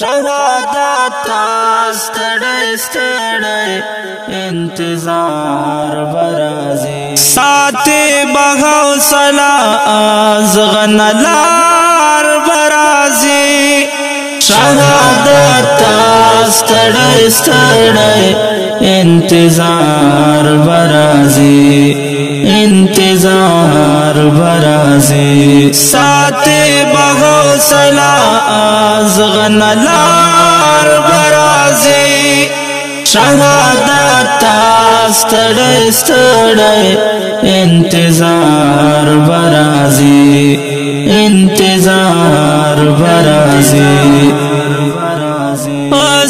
शहादत स्तड़े स्तड़े इंतजार बराजी साते बगाव सला अज़गनलार बराजी शहादत स्तड़े स्तड़े इंतजार बराजी इंतजार बराजी साते बगाव सला अज़गनलार बराजी शहादत स्तड़े स्तड़े इंतजार बराजी इंतजार बराजी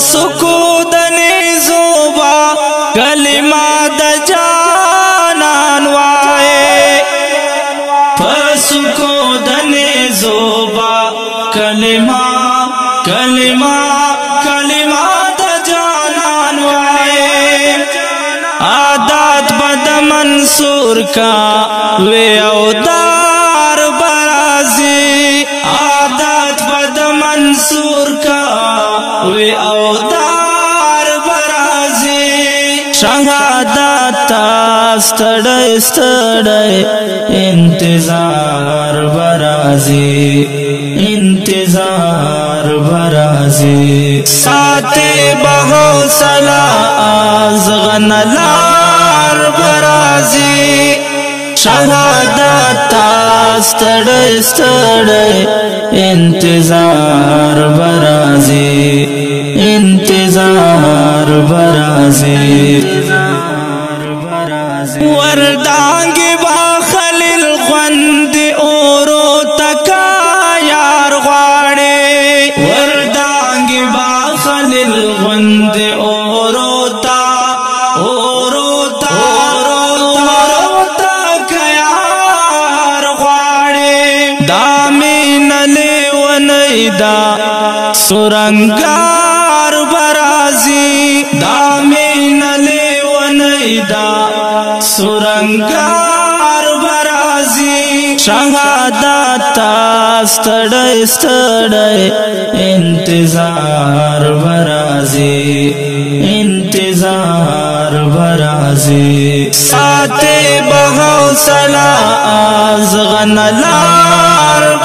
सुकूदने ज़ुबा कलिमा द जानान वाए सुकूदने ज़ुबा कलिमा कलिमा कलिमा द जानान वाए आदत बद मंसूर का वे औदार बराजी आदत बद मंसूर का वे औदार बराजी शहादत स्तड़े स्तड़े इंतजार बराजी इंतजार बराजी साते बगाव सला अज़गनलार बराजी शहादत स्तड़े स्तड़े इंतजार बराजी इंतजार बराजी वरदांग बाखलिल खंद ओरो तका यार ग्वाड़े वरदांग बाखलिल खंद ओरो तका यार ग्वाड़े दामिन ले वनैदा सुरंगार बराजी दामिन ले वनैदा सुरंगार बराजी शहादत स्तड़े स्तड़े इंतजार बराजी इंतजार बराजी साते बगाव सला अज़गनलार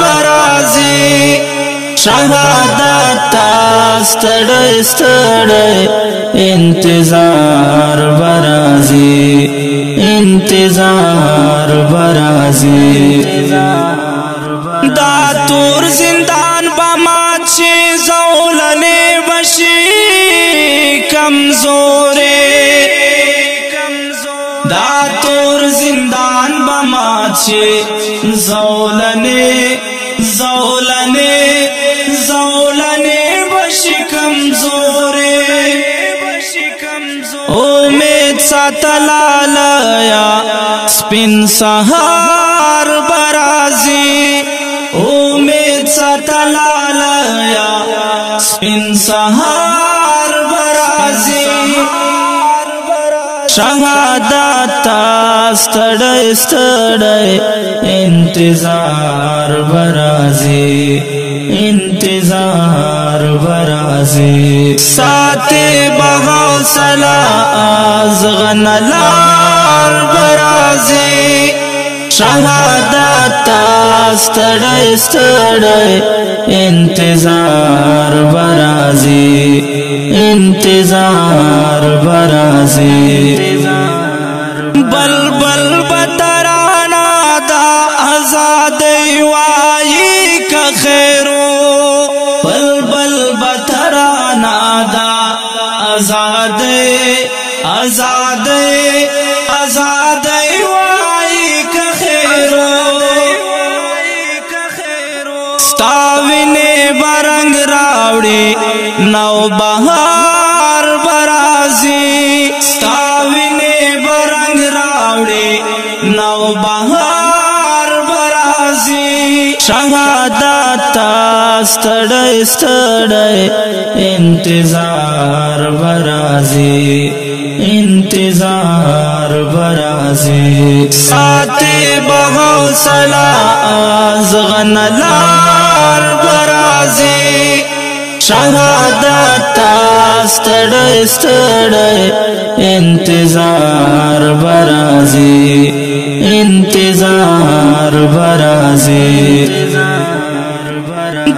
बराजी शहादत स्तड़े स्तड़े इंतजार बराजी इंतजार बराजी दातूर जिंदान बमाचे ज़ौलने बशी कमजोरे दातूर जिंदान बमाचे ज़ौलने ज़ौलने ज़ौलने बशी कमजोरे उम्मीद सातलालया स्पिन सहार बराजी उम्मीद सातलालया स्पिन सहार बराजी शहादत स्तड़े स्तड़े इंतजार बराजी इंतजार बराजी साते बगाव सला अज़गनलार बराजी शहादत स्तड़े स्तड़े इंतजार बराजी इंतजार बराजी बल बल बतराना दा आजाद वाई का खैरो बल बल बतराना दा आजाद आजाद आजाद वाई का खैरो स्ताविने बरंग रावड़े नौ बहार बराजी स्ताविने बरंग रावड़े नौ बहार बराजी शहादत स्तड़े स्तड़े इंतजार बराजी इंतजार बराजी साते बगाव सला अज़गनलार बराजी शहादत ستړی ستړی انتظار برازي انتظار برازي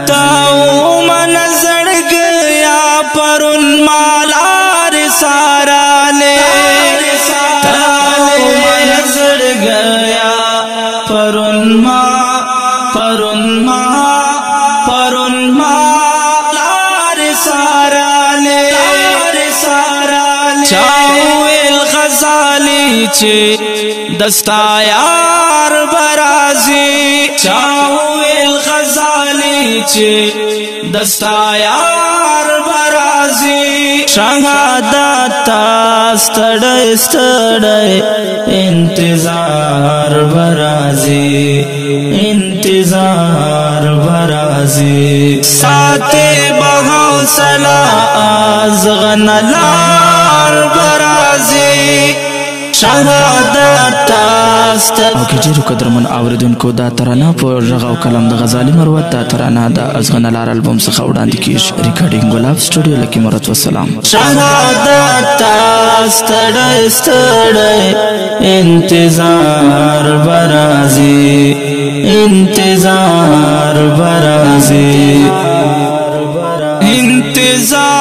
تاو منظر گیا پرن مالار سارا لے تاو منظر گیا پرن مالار سارا لے چاو الغزالی چه دستا یار برازي چاو الغزالی چه دستا یار برازي شهادت ستړی ستړی انتظار برازي انتظار برازي ساته بحوصله ازغنلار برازي شهادت او کې ډیرو قدرمن اوریدونکو دا ترانه په غږ او کلام د غزالي مروت دا ترانه د ازغنلار البوم څخه وړاندې کیږي ریکارډینګ ګلاب سټوډیو لکی مرت والسلام شهادت ستړی ستړی انتظار برازي انتظار برازي انتظار